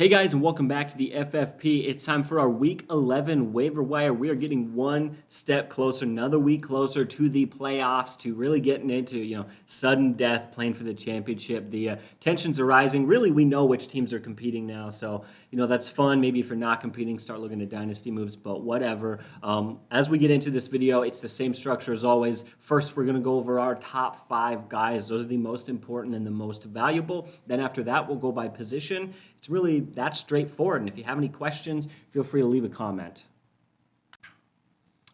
Hey guys, and welcome back to the FFP. It's time for our Week 11 waiver wire. We are getting one step closer, another week closer to the playoffs, to really getting into, sudden death, playing for the championship. The tensions are rising. Really, we know which teams are competing now, so that's fun. Maybe if you're not competing, start looking at dynasty moves, but whatever. As we get into this video, it's the same structure as always. First, we're going to go over our top 5 guys. Those are the most important and the most valuable. Then after that, we'll go by position. It's really that straightforward. And if you have any questions, feel free to leave a comment.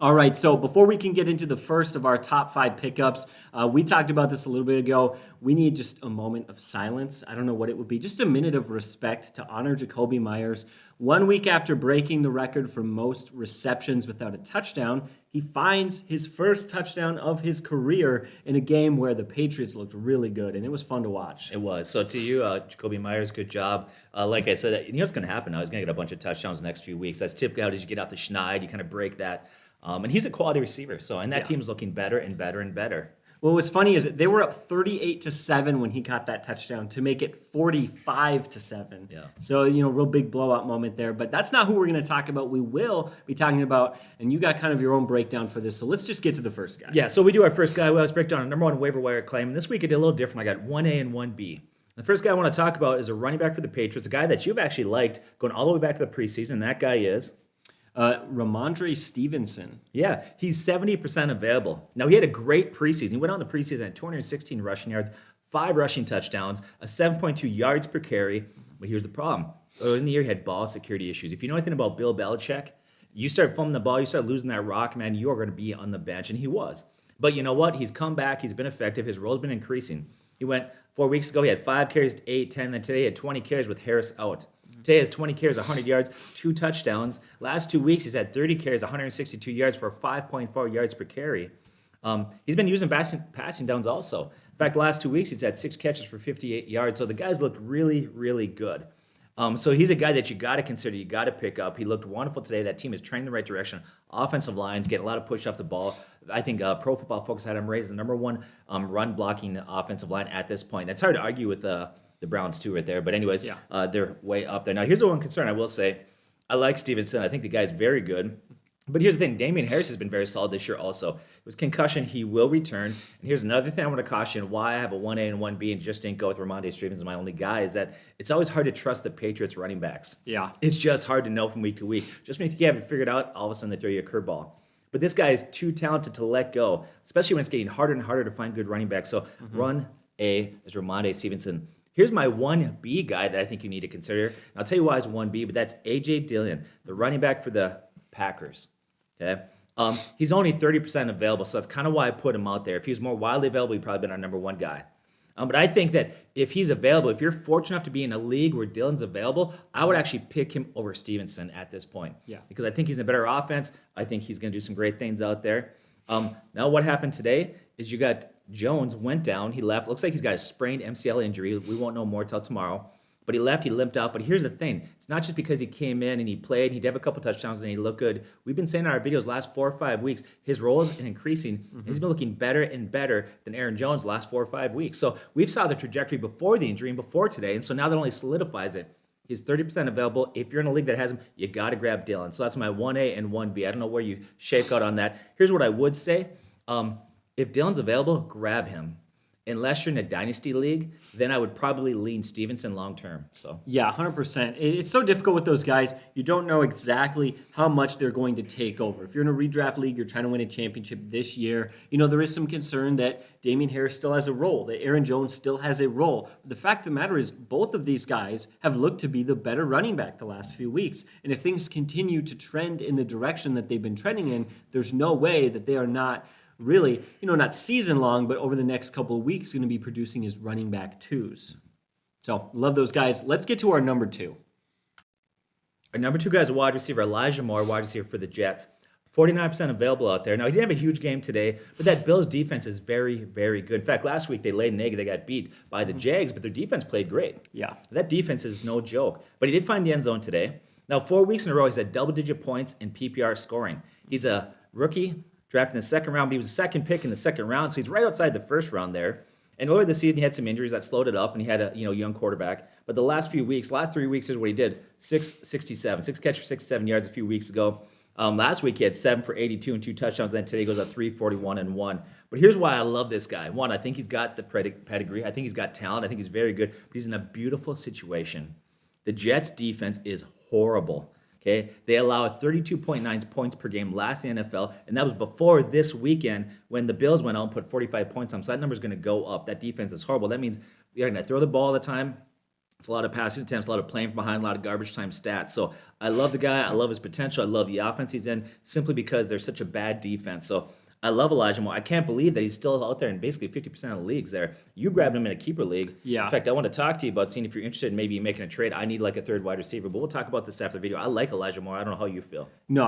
All right, so before we can get into the first of our top 5 pickups, we talked about this a little bit ago. We need just a moment of silence. I don't know what it would be. Just a minute of respect to honor Jakobi Meyers. 1 week after breaking the record for most receptions without a touchdown, he finds his first touchdown of his career in a game where the Patriots looked really good, and it was fun to watch. It was. So to you, Jakobi Meyers, good job. Like I said, you know what's going to happen now? He's going to get a bunch of touchdowns the next few weeks. That's typically how as you get out the schneid, you kind of break that. And he's a quality receiver. And that team is looking better and better and better. Well, what's funny is that they were up 38-7 when he caught that touchdown to make it 45-7. Yeah. So, real big blowout moment there. But that's not who we're going to talk about. We will be talking about, and you got kind of your own breakdown for this. So let's just get to the first guy. Yeah, so we do our first guy. We always break down our number one waiver wire claim. And this week I did a little different. I got 1A and 1B. The first guy I want to talk about is a running back for the Patriots, a guy that you've actually liked going all the way back to the preseason. And that guy is Ramondre Stevenson. Yeah, he's 70% available. Now, he had a great preseason. He went on the preseason at 216 rushing yards, 5 rushing touchdowns, a 7.2 yards per carry. But here's the problem. Early in the year, he had ball security issues. If you know anything about Bill Belichick, you start fumbling the ball, you start losing that rock, man, you are going to be on the bench, and he was. But you know what? He's come back. He's been effective. His role's been increasing. He went 4 weeks ago, he had 5 carries to 8, 10. Then today he had 20 carries with Harris out. Today he has 20 carries, 100 yards, 2 touchdowns. Last 2 weeks, he's had 30 carries, 162 yards for 5.4 yards per carry. He's been using passing downs also. In fact, the last 2 weeks, he's had 6 catches for 58 yards. So the guy's looked really, really good. So he's a guy that you got to consider, you got to pick up. He looked wonderful today. That team is trending in the right direction. Offensive lines getting a lot of push off the ball. I think Pro Football Focus had him raised as the number 1 run blocking offensive line at this point. That's hard to argue with the Browns too right there. But anyways, they're way up there. Now, here's the one concern I will say. I like Stevenson. I think the guy's very good. But here's the thing. Damian Harris has been very solid this year also. It was concussion. He will return. And here's another thing I want to caution why I have a 1A and 1B and just didn't go with Ramondre Stevenson as my only guy is that it's always hard to trust the Patriots running backs. Yeah. It's just hard to know from week to week. Just when you think you have it figured out, all of a sudden they throw you a curveball. But this guy is too talented to let go, especially when it's getting harder and harder to find good running backs. So run A is Ramondre Stevenson. Here's my 1B guy that I think you need to consider. And I'll tell you why it's 1B, but that's A.J. Dillon, the running back for the Packers. Okay, he's only 30% available, so that's kind of why I put him out there. If he was more widely available, he'd probably been our number 1 guy. But I think that if he's available, if you're fortunate enough to be in a league where Dillon's available, I would actually pick him over Stevenson at this point. Yeah. Because I think he's in a better offense. I think he's going to do some great things out there. Now what happened today is you got Jones went down. He left. Looks like he's got a sprained MCL injury. We won't know more till tomorrow. But he left. He limped out. But here's the thing. It's not just because he came in and he played. He'd have a couple touchdowns and he looked good. We've been saying in our videos last 4 or 5 weeks, his role is increasing. And he's been looking better and better than Aaron Jones the last 4 or 5 weeks. So we've saw the trajectory before the injury and before today. And so now that only solidifies it. He's 30% available. If you're in a league that has him, you got to grab Dillon. So that's my 1A and 1B. I don't know where you shake out on that. Here's what I would say. If Dillon's available, grab him. Unless you're in a dynasty league, then I would probably lean Stevenson long term. So yeah, 100%. It's so difficult with those guys. You don't know exactly how much they're going to take over. If you're in a redraft league, you're trying to win a championship this year, there is some concern that Damian Harris still has a role, that Aaron Jones still has a role. But the fact of the matter is both of these guys have looked to be the better running back the last few weeks. And if things continue to trend in the direction that they've been trending in, there's no way that they are not really, not season long, but over the next couple of weeks, going to be producing his running back 2s. So, love those guys. Let's get to our number 2. Our number 2 guy is a wide receiver, Elijah Moore, wide receiver for the Jets. 49% available out there. Now, he didn't have a huge game today, but that Bills defense is very, very good. In fact, last week they laid an egg. They got beat by the Jags, but their defense played great. Yeah. That defense is no joke. But he did find the end zone today. Now, 4 weeks in a row, he's had double-digit points in PPR scoring. He's a rookie, drafted in the second round, but he was the second pick in the second round, so he's right outside the first round there. And earlier this season, he had some injuries that slowed it up, and he had a young quarterback. But the last 3 weeks is what he did. 667, 6 catches for 67 yards a few weeks ago. Last week he had 7 for 82 and 2 touchdowns. Then today he goes up 341 and 1. But here's why I love this guy. One, I think he's got the pedigree. I think he's got talent. I think he's very good. But he's in a beautiful situation. The Jets' defense is horrible. Okay, they allow 32.9 points per game last in the NFL, and that was before this weekend when the Bills went out and put 45 points on. So that number's going to go up. That defense is horrible. That means they're going to throw the ball all the time. It's a lot of passing attempts, a lot of playing from behind, a lot of garbage time stats. So I love the guy. I love his potential. I love the offense he's in simply because they're such a bad defense. So I love Elijah Moore. I can't believe that he's still out there in basically 50% of the leagues there. You grabbed him in a keeper league. Yeah. In fact, I want to talk to you about seeing if you're interested in maybe making a trade. I need like a third wide receiver, but we'll talk about this after the video. I like Elijah Moore. I don't know how you feel. No,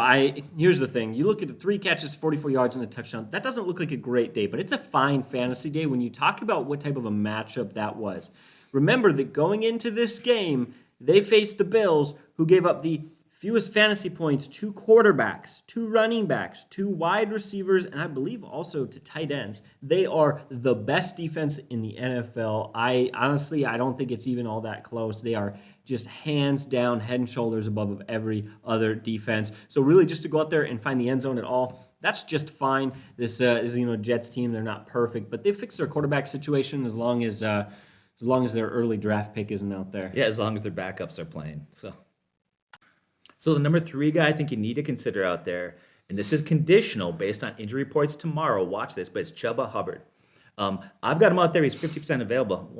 here's the thing. You look at the 3 catches, 44 yards, and a touchdown. That doesn't look like a great day, but it's a fine fantasy day when you talk about what type of a matchup that was. Remember that going into this game, they faced the Bills, who gave up the fewest fantasy points to quarterbacks, to running backs, to wide receivers, and I believe also to tight ends. They are the best defense in the NFL. I don't think it's even all that close. They are just hands down, head and shoulders above of every other defense. So really just to go out there and find the end zone at all, that's just fine. This is Jets team. They're not perfect, but they fixed their quarterback situation as long as their early draft pick isn't out there. Yeah, as long as their backups are playing. So the number 3 guy I think you need to consider out there, and this is conditional based on injury reports tomorrow. Watch this, but it's Chuba Hubbard. I've got him out there. He's 50% available.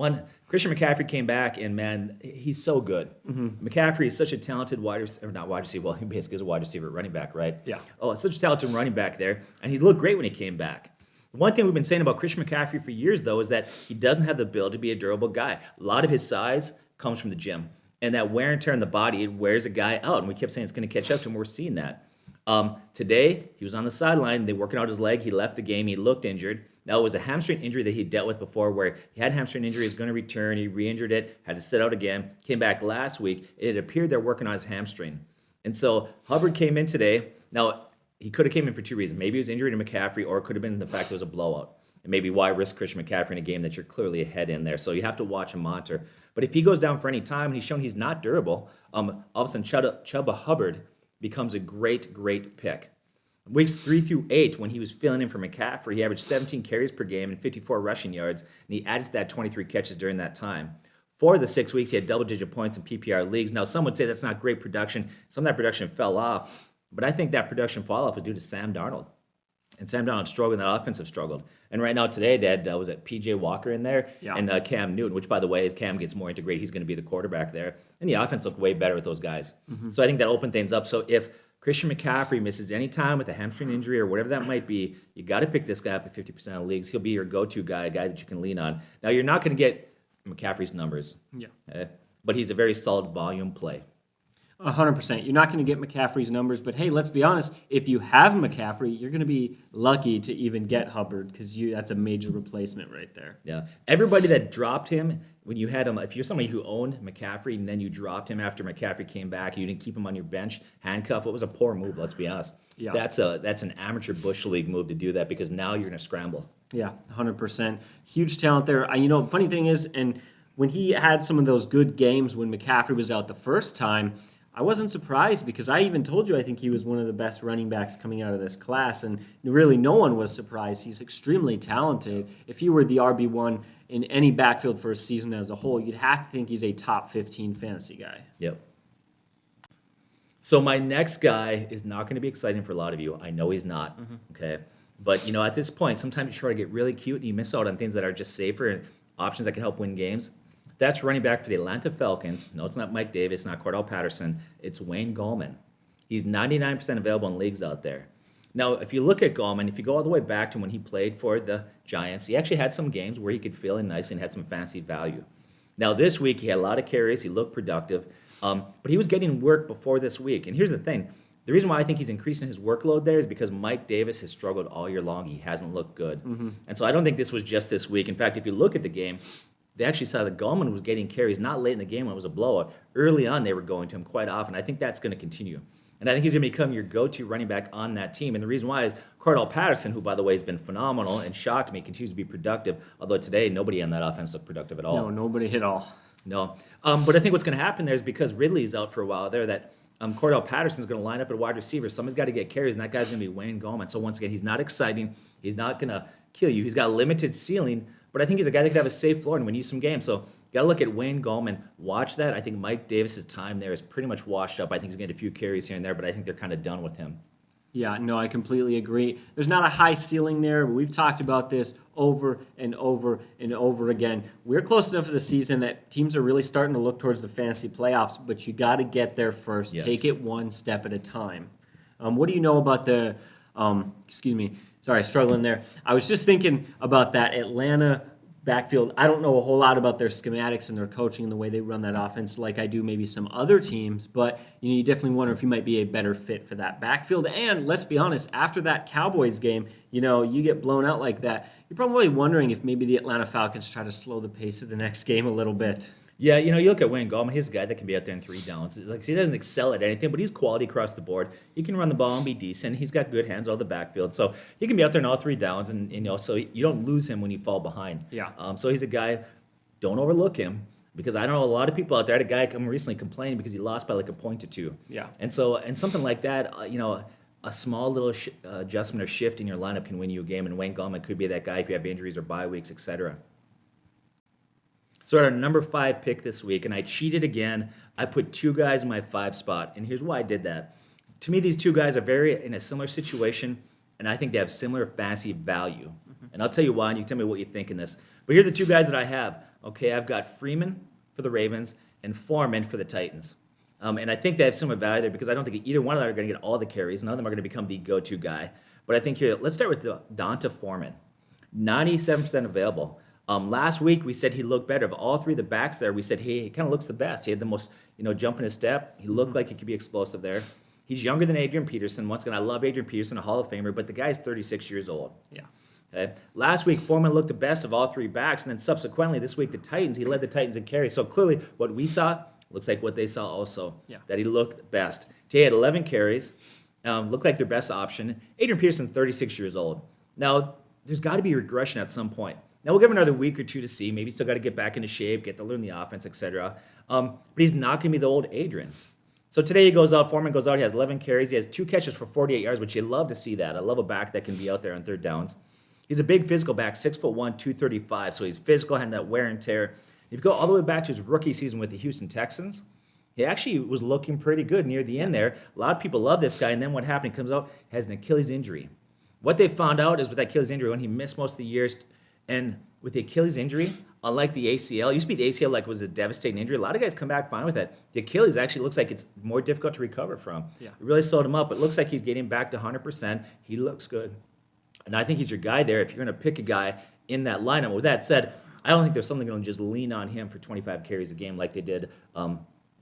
Christian McCaffrey came back, and man, he's so good. Mm-hmm. McCaffrey is such a talented wide receiver. Well, he basically is a wide receiver, running back, right? Yeah. Oh, such a talented running back there, and he looked great when he came back. One thing we've been saying about Christian McCaffrey for years, though, is that he doesn't have the ability to be a durable guy. A lot of his size comes from the gym. And that wear and tear in the body, it wears a guy out. And we kept saying it's going to catch up to him. We're seeing that. Today, he was on the sideline. They working out his leg. He left the game. He looked injured. Now, it was a hamstring injury that he dealt with before where he had hamstring injury. He's going to return. He re-injured it, had to sit out again. Came back last week. It appeared they're working on his hamstring. And so Hubbard came in today. Now, he could have came in for 2 reasons. Maybe it was injury to McCaffrey, or it could have been the fact it was a blowout. And maybe why risk Christian McCaffrey in a game that you're clearly ahead in there. So you have to watch and monitor. But if he goes down for any time and he's shown he's not durable, all of a sudden Chuba Hubbard becomes a great, great pick. Weeks 3 through 8, when he was filling in for McCaffrey, he averaged 17 carries per game and 54 rushing yards, and he added to that 23 catches during that time. 4 of the 6 weeks, he had double-digit points in PPR leagues. Now, some would say that's not great production. Some of that production fell off, but I think that production fall-off was due to Sam Darnold. And Sam Darnold struggled, and that offensive struggled. And right now today, they had, was it P.J. Walker in there? Yeah. And Cam Newton, which, by the way, as Cam gets more integrated, he's going to be the quarterback there. And the offense looked way better with those guys. Mm-hmm. So I think that opened things up. So if Christian McCaffrey misses any time with a hamstring injury or whatever that might be, you got to pick this guy up at 50% of leagues. He'll be your go-to guy, a guy that you can lean on. Now, you're not going to get McCaffrey's numbers. Yeah. But he's a very solid volume play. 100%. You're not going to get McCaffrey's numbers, but hey, let's be honest. If you have McCaffrey, you're going to be lucky to even get Hubbard because that's a major replacement right there. Yeah. Everybody that dropped him when you had him, if you're somebody who owned McCaffrey and then you dropped him after McCaffrey came back, you didn't keep him on your bench, handcuff, it was a poor move, let's be honest. Yeah. That's an amateur Bush League move to do that because now you're going to scramble. Yeah, 100%. Huge talent there. Funny thing is, and when he had some of those good games when McCaffrey was out the first time, I wasn't surprised because I even told you I think he was one of the best running backs coming out of this class, and really no one was surprised. He's extremely talented. If he were the RB1 in any backfield for a season as a whole, you'd have to think he's a top 15 fantasy guy. Yep. So my next guy is not going to be exciting for a lot of you. I know he's not, okay? But, at this point, sometimes you try to get really cute and you miss out on things that are just safer and options that can help win games. That's running back for the Atlanta Falcons. No, it's not Mike Davis, not Cordell Patterson. It's Wayne Gallman. He's 99% available in leagues out there. Now, if you look at Gallman, if you go all the way back to when he played for the Giants, he actually had some games where he could fill in nicely and had some fantasy value. Now, this week, he had a lot of carries. He looked productive. But he was getting work before this week. And here's the thing. The reason why I think he's increasing his workload there is because Mike Davis has struggled all year long. He hasn't looked good. Mm-hmm. And so I don't think this was just this week. In fact, if you look at the game, they actually saw that Gallman was getting carries not late in the game when it was a blowout. Early on, they were going to him quite often. I think that's going to continue. And I think he's going to become your go-to running back on that team. And the reason why is Cordell Patterson, who, by the way, has been phenomenal and shocked me, continues to be productive. Although today, nobody on that offense looked productive at all. No, nobody at all. No. But I think what's going to happen there is because Ridley's out for a while there, that Cordell Patterson's going to line up at wide receiver. Somebody's got to get carries, and that guy's going to be Wayne Gallman. So once again, he's not exciting. He's not going to kill you. He's got a limited ceiling, but I think he's a guy that could have a safe floor and win you some games. So you got to look at Wayne Gallman. Watch that. I think Mike Davis's time there is pretty much washed up. I think he's going to get a few carries here and there, but I think they're kind of done with him. Yeah, no, I completely agree. There's not a high ceiling there, but we've talked about this over and over and over again. We're close enough to the season that teams are really starting to look towards the fantasy playoffs, but you got to get there first. Yes. Take it one step at a time. What do you know about the, sorry, struggling there. I was just thinking about that Atlanta backfield. I don't know a whole lot about their schematics and their coaching and the way they run that offense like I do maybe some other teams, but you definitely wonder if you might be a better fit for that backfield. And let's be honest, after that Cowboys game, you get blown out like that, you're probably wondering if maybe the Atlanta Falcons try to slow the pace of the next game a little bit. Yeah, you look at Wayne Gallman. He's a guy that can be out there in 3 downs. Like, he doesn't excel at anything, but he's quality across the board. He can run the ball and be decent. He's got good hands out of the backfield, so he can be out there in all 3 downs, and so you don't lose him when you fall behind. Yeah. So he's a guy. Don't overlook him, because I know a lot of people out there. I had a guy come recently complaining because he lost by like a point or 2. Yeah. And something like that, a small little adjustment or shift in your lineup can win you a game, and Wayne Gallman could be that guy if you have injuries or bye weeks, etc. So at our number 5 pick this week, and I cheated again. I put 2 guys in my 5 spot, and here's why I did that. To me, these 2 guys are very in a similar situation, and I think they have similar fantasy value. Mm-hmm. And I'll tell you why, and you tell me what you think in this. But here's the 2 guys that I have. Okay, I've got Freeman for the Ravens and Foreman for the Titans. And I think they have similar value there because I don't think either one of them are going to get all the carries. None of them are going to become the go-to guy. But I think here, let's start with Donta Foreman. 97% available. Last week, we said he looked better. Of all 3 of the backs there, we said, hey, he kind of looks the best. He had the most, jump in his step. He looked like he could be explosive there. He's younger than Adrian Peterson. Once again, I love Adrian Peterson, a Hall of Famer, but the guy's 36 years old. Yeah. Okay. Last week, Foreman looked the best of all 3 backs, and then subsequently this week, the Titans, he led the Titans in carries. So clearly, what we saw looks like what they saw also, that he looked best. He had 11 carries, looked like their best option. Adrian Peterson's 36 years old. Now, there's got to be regression at some point. Now, we'll give him another week or 2 to see. Maybe he's still got to get back into shape, get to learn the offense, etc. But he's not going to be the old Adrian. So today he goes out, Foreman goes out, he has 11 carries. He has 2 catches for 48 yards, which you love to see that. I love a back that can be out there on 3rd downs. He's a big physical back, 6'1", 235. So he's physical, had that wear and tear. If you go all the way back to his rookie season with the Houston Texans, he actually was looking pretty good near the end there. A lot of people love this guy, and then what happened? He comes out, has an Achilles injury. What they found out is with that Achilles injury, when he missed most of the years, and with the Achilles injury, unlike the ACL, it used to be the ACL was a devastating injury. A lot of guys come back fine with it. The Achilles actually looks like it's more difficult to recover from. Yeah. It really slowed him up. It looks like he's getting back to 100%. He looks good. And I think he's your guy there if you're going to pick a guy in that lineup. With that said, I don't think there's something going to just lean on him for 25 carries a game like they did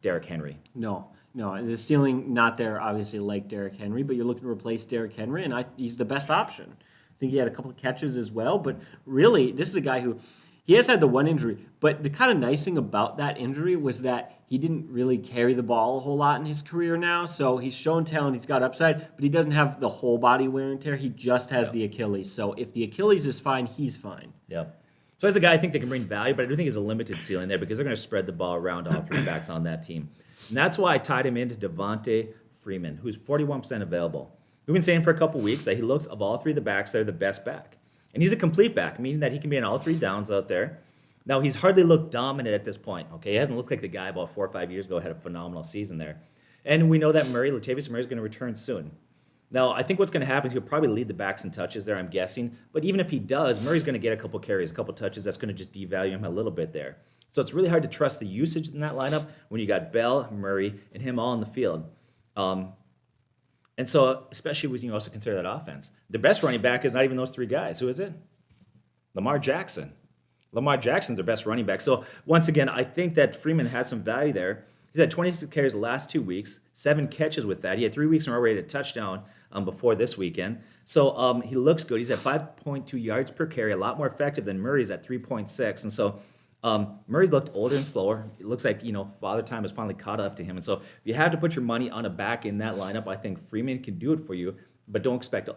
Derrick Henry. No, the ceiling not there, obviously, like Derrick Henry, but you're looking to replace Derrick Henry, and he's the best option. I think he had a couple of catches as well, but really, this is a guy who, he has had the one injury, but the kind of nice thing about that injury was that he didn't really carry the ball a whole lot in his career now, so he's shown talent, he's got upside, but he doesn't have the whole body wear and tear, he just has the Achilles, so if the Achilles is fine, he's fine. Yep. So as a guy, I think they can bring value, but I do think there's a limited ceiling there because they're going to spread the ball around all 3 backs on that team. And that's why I tied him into Devontae Freeman, who's 41% available. We've been saying for a couple weeks that he looks, of all 3 of the backs, they're the best back. And he's a complete back, meaning that he can be in all 3 downs out there. Now, he's hardly looked dominant at this point, okay? He hasn't looked like the guy about 4 or 5 years ago had a phenomenal season there. And we know that Latavius Murray is going to return soon. Now, I think what's going to happen is he'll probably lead the backs in touches there, I'm guessing. But even if he does, Murray's going to get a couple carries, a couple touches. That's going to just devalue him a little bit there. So it's really hard to trust the usage in that lineup when you got Bell, Murray, and him all in the field. And so, especially when you also consider that offense. The best running back is not even those 3 guys. Who is it? Lamar Jackson. Lamar Jackson's their best running back. So, once again, I think that Freeman has some value there. He's had 26 carries the last 2 weeks, 7 catches with that. He had 3 weeks in a row where he had a touchdown before this weekend. So he looks good. He's at 5.2 yards per carry, a lot more effective than Murray's at 3.6. And so Murray's looked older and slower. It looks like, Father Time has finally caught up to him. And so if you have to put your money on a back in that lineup, I think Freeman can do it for you, but don't expect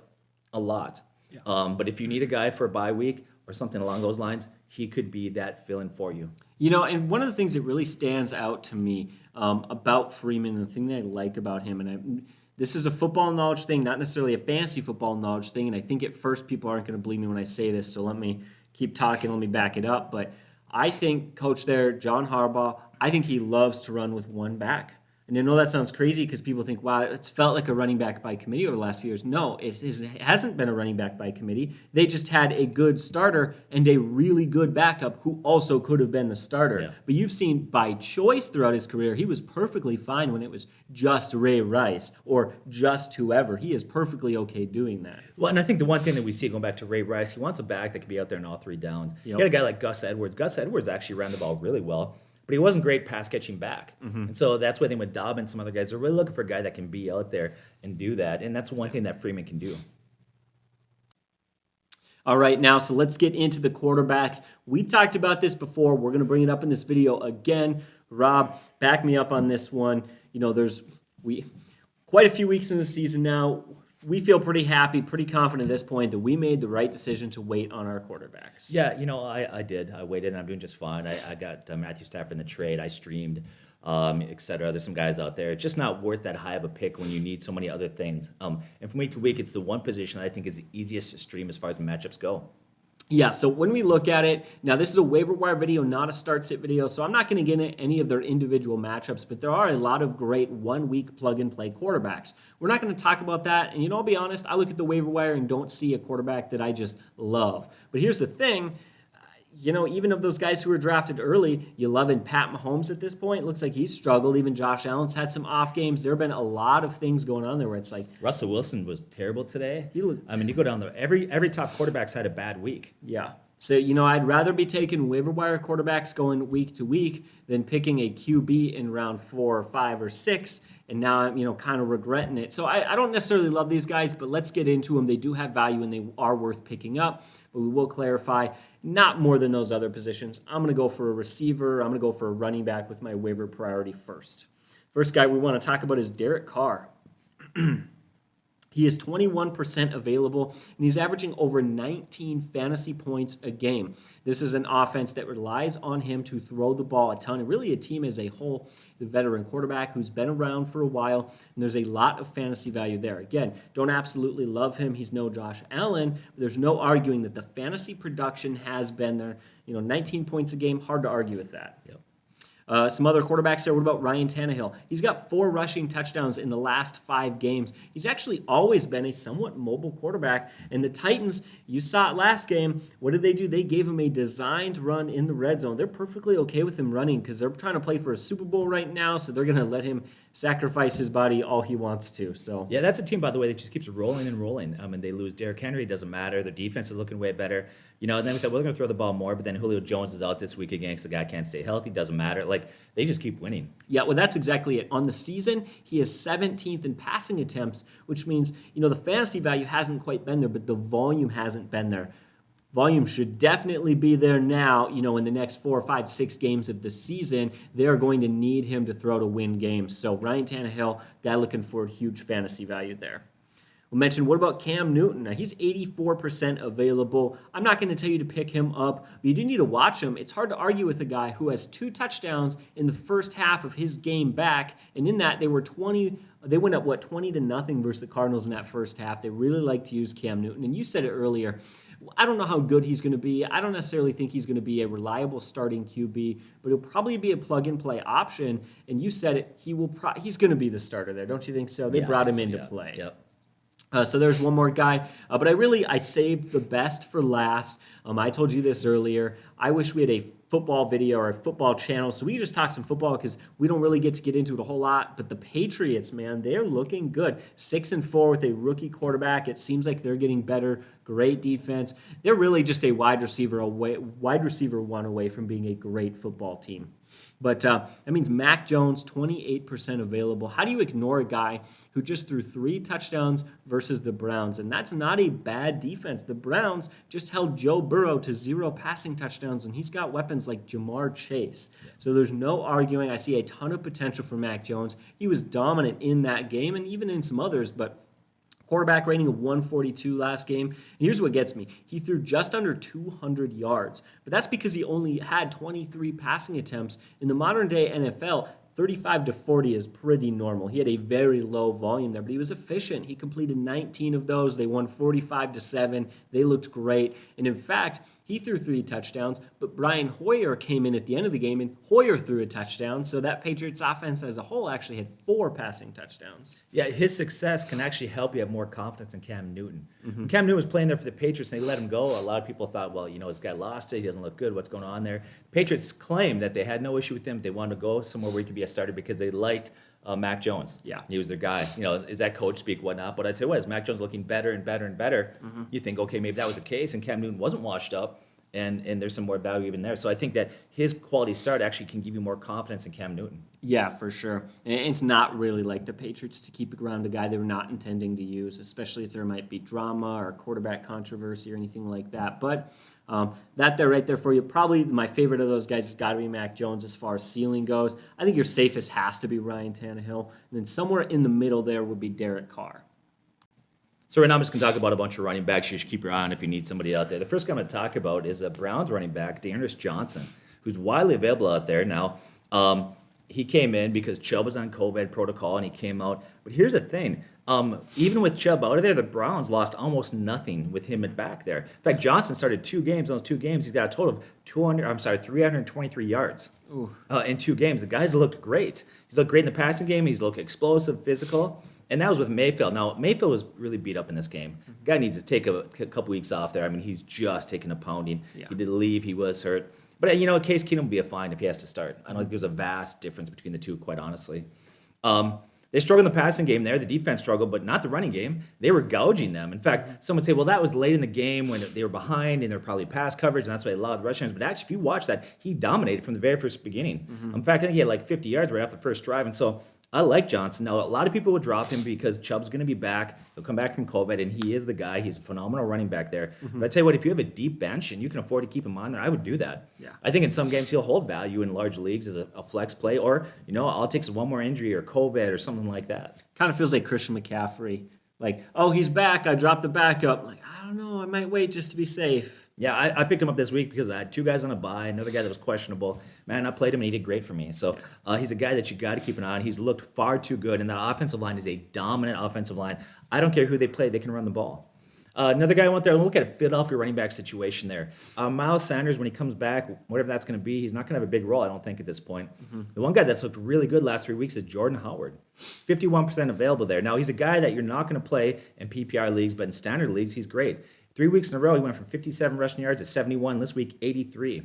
a lot. Yeah. But if you need a guy for a bye week or something along those lines, he could be that fill-in for you. And one of the things that really stands out to me about Freeman, and the thing that I like about him, this is a football knowledge thing, not necessarily a fantasy football knowledge thing, and I think at first people aren't going to believe me when I say this, so let me keep talking, let me back it up. But I think coach there, John Harbaugh, I think he loves to run with one back. And I know that sounds crazy because people think, wow, it's felt like a running back by committee over the last few years. No, it hasn't been a running back by committee. They just had a good starter and a really good backup who also could have been the starter. Yeah. But you've seen by choice throughout his career, he was perfectly fine when it was just Ray Rice or just whoever. He is perfectly okay doing that. Well, and I think the one thing that we see going back to Ray Rice, he wants a back that can be out there in all three downs. Yep. You got a guy like Gus Edwards. Gus Edwards actually ran the ball really well, but he wasn't great pass catching back. And so that's why I think with Dobbins, some other guys are really looking for a guy that can be out there and do that. And that's one thing that Freeman can do. All right, now, so let's get into the quarterbacks. We've talked about this before. We're going to bring it up in this video again. Rob, back me up on this one. There's quite a few weeks in the season now. We feel pretty happy, pretty confident at this point that we made the right decision to wait on our quarterbacks. Yeah, I did. I waited, and I'm doing just fine. I got Matthew Stafford in the trade. I streamed, et cetera. There's some guys out there. It's just not worth that high of a pick when you need so many other things. And from week to week, it's the one position I think is the easiest to stream as far as matchups go. Yeah, so when we look at it, now this is a waiver wire video, not a start sit video, so I'm not going to get into any of their individual matchups, but there are a lot of great 1 week plug and play quarterbacks. We're not going to talk about that, and I'll be honest, I look at the waiver wire and don't see a quarterback that I just love. But here's the thing, even of those guys who were drafted early, you loving Pat Mahomes at this point. Looks like he's struggled. Even Josh Allen's had some off games. There have been a lot of things going on there where it's like Russell Wilson was terrible today. You go down there, every top quarterback's had a bad week. Yeah. So, I'd rather be taking waiver wire quarterbacks going week to week than picking a QB in round 4 or 5 or 6. And now I'm, kind of regretting it. So I don't necessarily love these guys, but let's get into them. They do have value and they are worth picking up. But we will clarify, not more than those other positions. I'm going to go for a receiver. I'm going to go for a running back with my waiver priority first. First guy we want to talk about is Derek Carr. He is 21% available, and he's averaging over 19 fantasy points a game. This is an offense that relies on him to throw the ball a ton, and really a team as a whole. The veteran quarterback who's been around for a while, and there's a lot of fantasy value there. Again, don't absolutely love him. He's no Josh Allen, but there's no arguing that the fantasy production has been there. 19 points a game, hard to argue with that. Yep. Some other quarterbacks there. What about Ryan Tannehill? He's got 4 rushing touchdowns in the last 5 games. He's actually always been a somewhat mobile quarterback. And the Titans, you saw it last game. What did they do? They gave him a designed run in the red zone. They're perfectly okay with him running because they're trying to play for a Super Bowl right now, so they're going to let him sacrifice his body all he wants to. So yeah, that's a team, by the way, that just keeps rolling and rolling. And they lose Derrick Henry, doesn't matter. Their defense is looking way better. And then we thought, we're going to throw the ball more, but then Julio Jones is out this week again because the guy can't stay healthy. Doesn't matter. They just keep winning. Yeah, well, that's exactly it. On the season, he is 17th in passing attempts, which means, the fantasy value hasn't quite been there, but the volume hasn't been there. Volume should definitely be there now, in the next 4, 5, 6 games of the season. They're going to need him to throw to win games. So Ryan Tannehill, guy looking for huge fantasy value there. We'll mention, what about Cam Newton? Now, he's 84% available. I'm not going to tell you to pick him up, but you do need to watch him. It's hard to argue with a guy who has 2 touchdowns in the first half of his game back, and in that, they went up 20-0 versus the Cardinals in that first half. They really like to use Cam Newton, and you said it earlier. I don't know how good he's going to be. I don't necessarily think he's going to be a reliable starting QB, but he'll probably be a plug-and-play option, and you said it. He's going to be the starter there, don't you think so? They brought him into play. Yep. So there's one more guy, but I saved the best for last. I told you this earlier. I wish we had a football video or a football channel so we just talk some football because we don't really get to get into it a whole lot. But the Patriots, man, they're looking good. 6-4 with a rookie quarterback. It seems like they're getting better. Great defense. They're really just a wide receiver one away from being a great football team. But that means Mac Jones, 28% available. How do you ignore a guy who just threw 3 touchdowns versus the Browns? And that's not a bad defense. The Browns just held Joe Burrow to 0 passing touchdowns, and he's got weapons like Jamar Chase. So there's no arguing. I see a ton of potential for Mac Jones. He was dominant in that game and even in some others, but Quarterback rating of 142 last game. And here's what gets me. He threw just under 200 yards, but that's because he only had 23 passing attempts. In the modern day NFL, 35 to 40 is pretty normal. He had a very low volume there, but he was efficient. He completed 19 of those. They won 45 to 7. They looked great. And in fact, he threw 3 touchdowns, but Brian Hoyer came in at the end of the game, and Hoyer threw a touchdown. So that Patriots offense as a whole actually had 4 passing touchdowns. Yeah, his success can actually help you have more confidence in Cam Newton. When Cam Newton was playing there for the Patriots and they let him go, a lot of people thought, well, this guy lost it. He doesn't look good. What's going on there? Patriots claimed that they had no issue with him. They wanted to go somewhere where he could be a starter because they liked Mac Jones. Yeah. He was their guy. Is that coach speak, whatnot? But I tell you what, as Mac Jones looking better and better and better, you think, okay, maybe that was the case, and Cam Newton wasn't washed up. And there's some more value even there. So I think that his quality start actually can give you more confidence in Cam Newton. Yeah, for sure. And it's not really like the Patriots to keep around a guy they were not intending to use, especially if there might be drama or quarterback controversy or anything like that. But that there right there for you. Probably my favorite of those guys has got to be Mac Jones as far as ceiling goes. I think your safest has to be Ryan Tannehill. And then somewhere in the middle there would be Derek Carr. So right now I'm just going to talk about a bunch of running backs you should keep your eye on if you need somebody out there. The first guy I'm going to talk about is a Browns running back, Dearness Johnson, who's widely available out there now. He came in because Chubb was on COVID protocol, and he came out. But here's the thing. Even with Chubb out of there, the Browns lost almost nothing with him at back there. In fact, Johnson started 2 games. On those 2 games, he's got a total of 323 yards in 2 games. The guy's looked great. He's looked great in the passing game. He's looked explosive, physical. And that was with Mayfield. Now, Mayfield was really beat up in this game. The guy needs to take a couple weeks off there. I mean, he's just taking a pounding. Yeah. He did leave. He was hurt. But, Case Keenum will be a fine if he has to start. I don't think there's a vast difference between the two, quite honestly. They struggled in the passing game there. The defense struggled, but not the running game. They were gouging them. In fact, some would say, well, that was late in the game when they were behind and there were probably pass coverage, and that's why they allowed rushing. But actually, if you watch that, he dominated from the very first beginning. In fact, I think he had like 50 yards right off the first drive. And so I like Johnson. Now, a lot of people would drop him because Chubb's going to be back. He'll come back from COVID, and he is the guy. He's a phenomenal running back there. But I tell you what, if you have a deep bench and you can afford to keep him on there, I would do that. Yeah. I think in some games he'll hold value in large leagues as a flex play, or, I'll take one more injury or COVID or something like that. Kind of feels like Christian McCaffrey. Like, oh, he's back. I dropped the backup. Like, I don't know. I might wait just to be safe. Yeah, I picked him up this week because I had 2 guys on a bye, another guy that was questionable. Man, I played him and he did great for me. So he's a guy that you got to keep an eye on. He's looked far too good, and that offensive line is a dominant offensive line. I don't care who they play; they can run the ball. Another guy I went there, look at a Philadelphia running back situation there. Miles Sanders, when he comes back, whatever that's going to be, he's not going to have a big role, I don't think, at this point. The one guy that's looked really good last 3 weeks is Jordan Howard. 51% available there. Now, he's a guy that you're not going to play in PPR leagues, but in standard leagues, he's great. 3 weeks in a row, he went from 57 rushing yards to 71. This week, 83.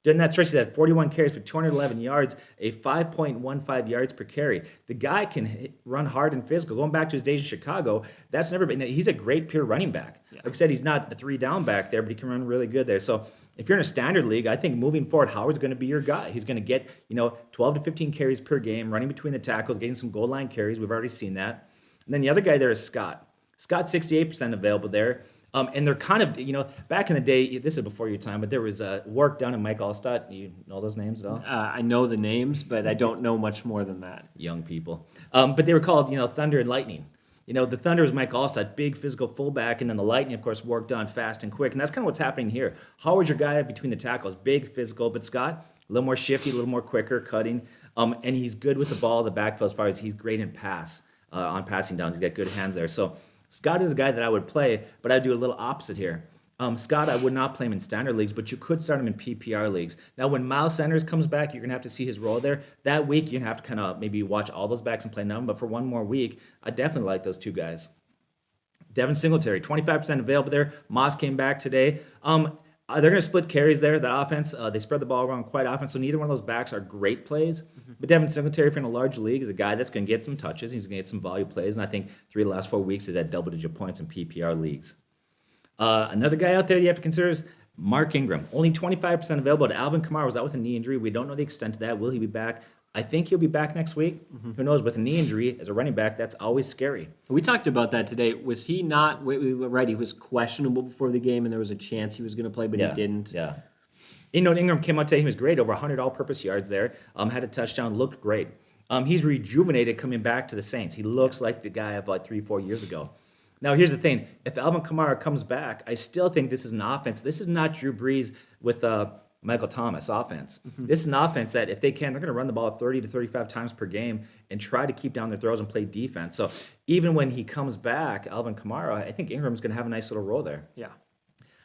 During that stretch, he's had 41 carries for 211 yards, a 5.15 yards per carry. The guy can run hard and physical. Going back to his days in Chicago, that's never been. He's a great pure running back. Yeah. Like I said, he's not a 3-down back there, but he can run really good there. So if you're in a standard league, I think moving forward, Howard's going to be your guy. He's going to get 12 to 15 carries per game, running between the tackles, getting some goal line carries. We've already seen that. And then the other guy there is Scott. Scott's 68% available there. And they're kind of, back in the day, this is before your time, but there was Work down in Mike Allstott. You know those names at all? I know the names, but I don't know much more than that. Young people. But they were called, Thunder and Lightning. The Thunder was Mike Allstott, big physical fullback, and then the Lightning, of course, worked on fast and quick. And that's kind of what's happening here. Howard's your guy between the tackles, big physical, but Scott, a little more shifty, a little more quicker, cutting. And he's good with the ball, the backfield, as far as he's great in pass, on passing downs. He's got good hands there. So Scott is a guy that I would play, but I'd do a little opposite here. Scott, I would not play him in standard leagues, but you could start him in PPR leagues. Now, when Miles Sanders comes back, you're going to have to see his role there. That week, you're going to have to kind of maybe watch all those backs and play none, but for one more week, I definitely like those 2 guys. Devin Singletary, 25% available there. Moss came back today. They're going to split carries there, that offense. They spread the ball around quite often, so neither one of those backs are great plays. But Devin Singletary, if you're in a large league, is a guy that's going to get some touches. He's going to get some value plays, and I think 3 of the last 4 weeks is at double-digit points in PPR leagues. Another guy out there you have to consider is Mark Ingram. Only 25% available. Alvin Kamara was out with a knee injury. We don't know the extent of that. Will he be back? I think he'll be back next week. Who knows? With a knee injury as a running back, that's always scary. We talked about that today. Was he not? We were right. He was questionable before the game, and there was a chance he was going to play, but he didn't. Yeah. Ingram came out today. He was great, over 100 all-purpose yards there. Had a touchdown, looked great. He's rejuvenated coming back to the Saints. He looks like the guy of like 3-4 years ago. Now, here's the thing. If Alvin Kamara comes back, I still think this is an offense. This is not Drew Brees with Michael Thomas offense. This is an offense that if they can, they're going to run the ball 30 to 35 times per game and try to keep down their throws and play defense. So even when he comes back, Alvin Kamara, I think Ingram's going to have a nice little role there. Yeah.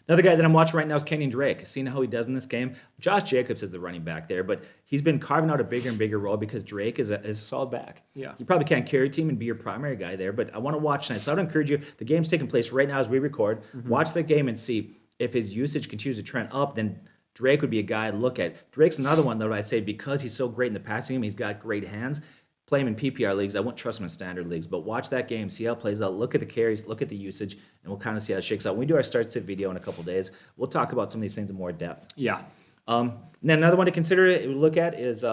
Another guy that I'm watching right now is Kenyon Drake. Seeing how he does in this game. Josh Jacobs is the running back there, but he's been carving out a bigger and bigger role because Drake is a solid back. Yeah. You probably can't carry a team and be your primary guy there, but I want to watch tonight. So I would encourage you, the game's taking place right now as we record. Watch the game and see if his usage continues to trend up, then Drake would be a guy to look at. Drake's another one, though, I'd say because he's so great in the passing game, he's got great hands. Play him in PPR leagues. I wouldn't trust him in standard leagues, but watch that game, see how it plays out, look at the carries, look at the usage, and we'll kind of see how it shakes out. When we do our start-sit video in a couple days, we'll talk about some of these things in more depth. Yeah. And then another one to consider, look at is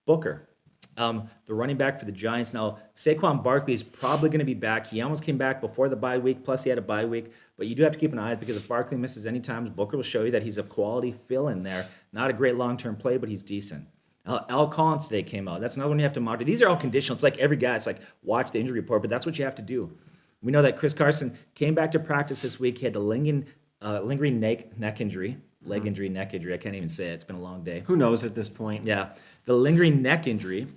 Booker, the running back for the Giants. Now, Saquon Barkley is probably going to be back. He almost came back before the bye week, plus he had a bye week. But you do have to keep an eye on it because if Barkley misses any times, Booker will show you that he's a quality fill-in there. Not a great long-term play, but he's decent. Al Collins today came out. That's another one you have to monitor. These are all conditional. It's like every guy. It's like watch the injury report, but that's what you have to do. We know that Chris Carson came back to practice this week. He had the lingering neck injury, leg injury, neck injury. I can't even say it. It's been a long day. Who knows at this point? Yeah, the lingering neck injury.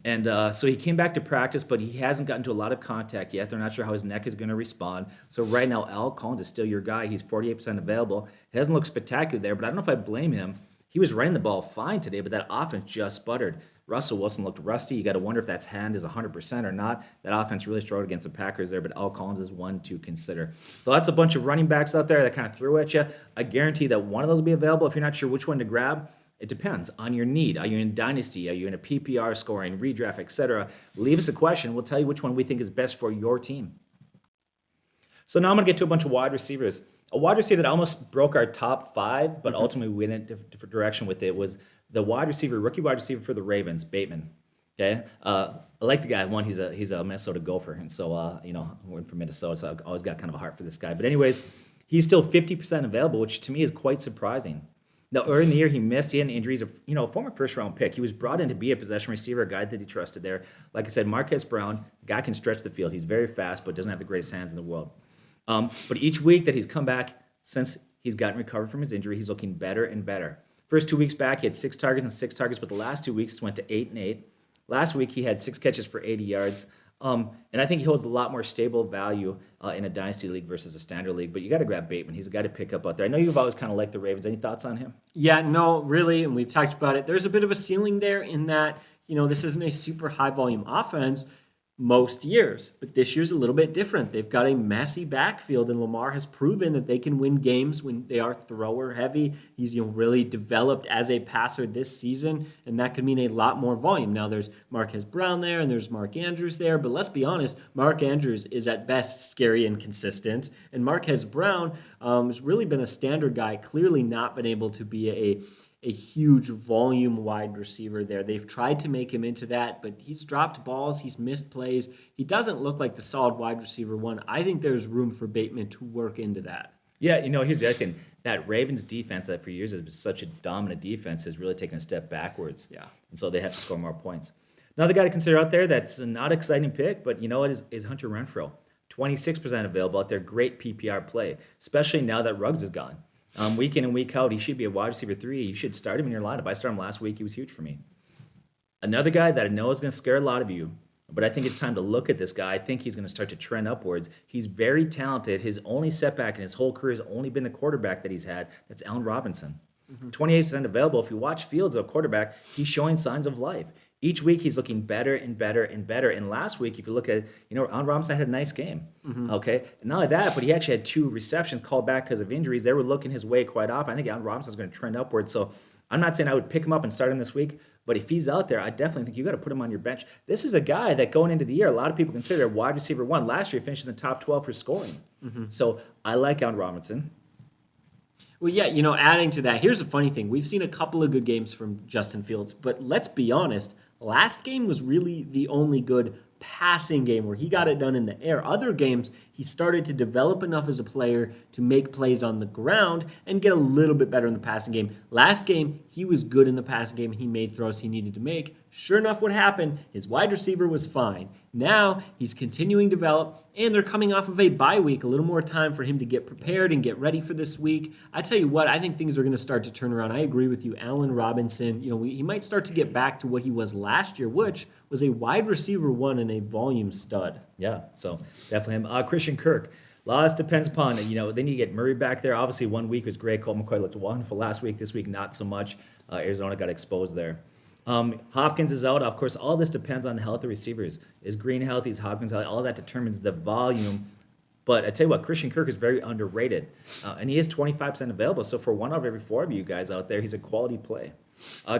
And so he came back to practice, but he hasn't gotten to a lot of contact yet. They're not sure how his neck is going to respond. So right now, Al Collins is still your guy. He's 48% available. It doesn't look spectacular there, but I don't know if I blame him. He was running the ball fine today, but that offense just sputtered. Russell Wilson looked rusty. You got to wonder if that's hand is 100% or not. That offense really struggled against the Packers there, but Al Collins is one to consider. So that's a bunch of running backs out there that kind of threw at you. I guarantee that one of those will be available. If you're not sure which one to grab, it depends on your need. Are you in Dynasty? Are you in a PPR scoring, redraft, etc.? Leave us a question. We'll tell you which one we think is best for your team. So now I'm going to get to a bunch of wide receivers. A wide receiver that almost broke our top five, but ultimately we went in a different direction with it, was the rookie wide receiver for the Ravens, Bateman. Okay, I like the guy. One, he's a Minnesota Gopher, and so we're from Minnesota, so I've always got kind of a heart for this guy. But anyways, he's still 50% available, which to me is quite surprising. Now, early in the year, he missed. He had injuries. A former first-round pick. He was brought in to be a possession receiver, a guy that he trusted there. Like I said, Marquez Brown, the guy can stretch the field. He's very fast, but doesn't have the greatest hands in the world. But each week that he's come back, since he's gotten recovered from his injury, he's looking better and better. First 2 weeks back, he had 6 targets and 6 targets, but the last 2 weeks went to 8 and 8. Last week, he had 6 catches for 80 yards. And I think he holds a lot more stable value in a dynasty league versus a standard league. But you got to grab Bateman. He's a guy to pick up out there. I know you've always kind of liked the Ravens. Any thoughts on him? Yeah, no, really, and we've talked about it. There's a bit of a ceiling there in that, this isn't a super high volume offense most years, but this year's a little bit different. They've got a messy backfield, and Lamar has proven that they can win games when they are thrower heavy. He's really developed as a passer this season, and that could mean a lot more volume. Now there's Marquez Brown there, and there's Mark Andrews there, but let's be honest, Mark Andrews is at best scary and consistent, and Marquez Brown has really been a standard guy, clearly not been able to be a huge volume wide receiver there. They've tried to make him into that, but he's dropped balls, he's missed plays. He doesn't look like the solid wide receiver one. I think there's room for Bateman to work into that. Yeah, here's the other thing. That Ravens defense that for years has been such a dominant defense has really taken a step backwards. Yeah. And so they have to score more points. Another guy to consider out there that's not an exciting pick, but is Hunter Renfrow. 26% available out there. Great PPR play, especially now that Ruggs is gone. Week in and week out, he should be a wide receiver 3. You should start him in your lineup. I started him last week. He was huge for me. Another guy that I know is going to scare a lot of you, but I think it's time to look at this guy. I think he's going to start to trend upwards. He's very talented. His only setback in his whole career has only been the quarterback that he's had. That's Allen Robinson. 28% available. If you watch Fields, a quarterback, he's showing signs of life. Each week, he's looking better and better and better. And last week, if you look at it, Allen Robinson had a nice game. Okay? And not only that, but he actually had 2 receptions called back because of injuries. They were looking his way quite often. I think Allen Robinson's going to trend upwards. So I'm not saying I would pick him up and start him this week, but if he's out there, I definitely think you got to put him on your bench. This is a guy that going into the year, a lot of people consider a wide receiver 1. Last year, he finished in the top 12 for scoring. So I like Allen Robinson. Well, yeah, adding to that, here's the funny thing. We've seen a couple of good games from Justin Fields, but let's be honest, last game was really the only good passing game where he got it done in the air. Other games, he started to develop enough as a player to make plays on the ground and get a little bit better in the passing game. Last game, he was good in the passing game. He made throws he needed to make. Sure enough, what happened? His wide receiver was fine. Now he's continuing to develop, and they're coming off of a bye week, a little more time for him to get prepared and get ready for this week. I tell you what, I think things are going to start to turn around. I agree with you. Allen Robinson, he might start to get back to what he was last year, which was a wide receiver one and a volume stud. Yeah, so definitely him. Christian Kirk. Lots depends upon, then you get Murray back there. Obviously, 1 week was great. Colt McCoy looked wonderful last week. This week, not so much. Arizona got exposed there. Hopkins is out. Of course, all this depends on the health of receivers. Is Green healthy? Is Hopkins healthy? All that determines the volume. But I tell you what, Christian Kirk is very underrated. And he is 25% available. So for one out of every four of you guys out there, he's a quality play.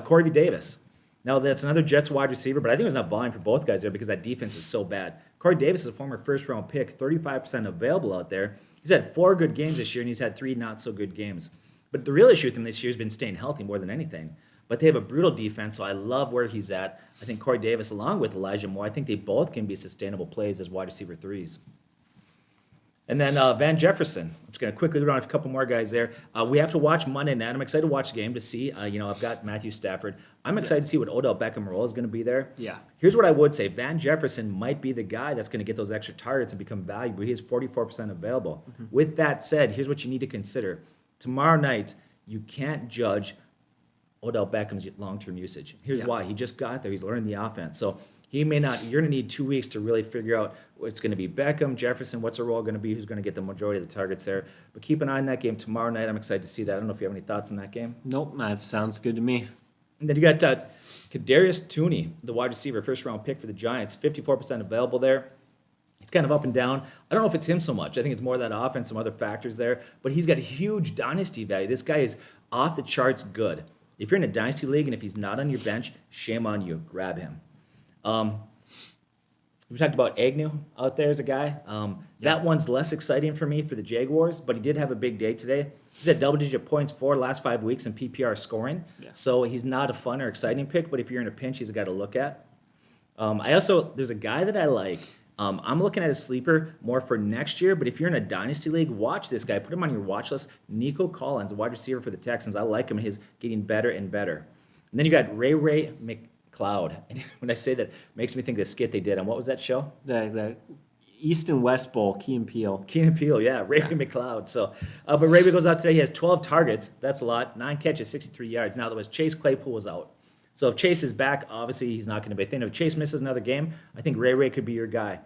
Corey Davis. Now, that's another Jets wide receiver, but I think there's not volume for both guys there because that defense is so bad. Corey Davis is a former first-round pick, 35% available out there. He's had 4 good games this year, and he's had 3 not-so-good games. But the real issue with him this year has been staying healthy more than anything. But they have a brutal defense, so I love where he's at. I think Corey Davis, along with Elijah Moore, I think they both can be sustainable plays as wide receiver 3s. And then Van Jefferson. I'm just going to quickly run off a couple more guys there. We have to watch Monday night. I'm excited to watch the game to see. I've got Matthew Stafford. I'm excited to see what Odell Beckham role is going to be there. Yeah. Here's what I would say. Van Jefferson might be the guy that's going to get those extra targets and become valuable. He is 44% available. Mm-hmm. With that said, here's what you need to consider. Tomorrow night, you can't judge Odell Beckham's long-term usage. Here's why. He just got there. He's learning the offense. So he may not, you're going to need 2 weeks to really figure out what's going to be Beckham, Jefferson, what's the role going to be, who's going to get the majority of the targets there. But keep an eye on that game tomorrow night. I'm excited to see that. I don't know if you have any thoughts on that game. Nope, that sounds good to me. And then you got Kadarius Toney, the wide receiver, first-round pick for the Giants, 54% available there. He's kind of up and down. I don't know if it's him so much. I think it's more that offense, some other factors there. But he's got huge dynasty value. This guy is off the charts good. If you're in a dynasty league and if he's not on your bench, shame on you. Grab him. We talked about Agnew out there as a guy. That one's less exciting for me for the Jaguars, but he did have a big day today. He's at double-digit points for the last 5 weeks in PPR scoring. Yeah. So he's not a fun or exciting pick, but if you're in a pinch, he's a guy to look at. There's a guy that I like. I'm looking at a sleeper more for next year, but if you're in a dynasty league, watch this guy. Put him on your watch list. Nico Collins, a wide receiver for the Texans. I like him. He's getting better and better. And then you got Ray McCloud. And when I say that, it makes me think of the skit they did on what was that show? The East and West Bowl, Key and Peele. Yeah, Ray McCloud. So, but Ray goes out today. He has 12 targets. That's a lot. 9 catches, 63 yards. Now, there was Chase Claypool was out. So if Chase is back, obviously he's not going to be a thing. If Chase misses another game, I think Ray could be your guy.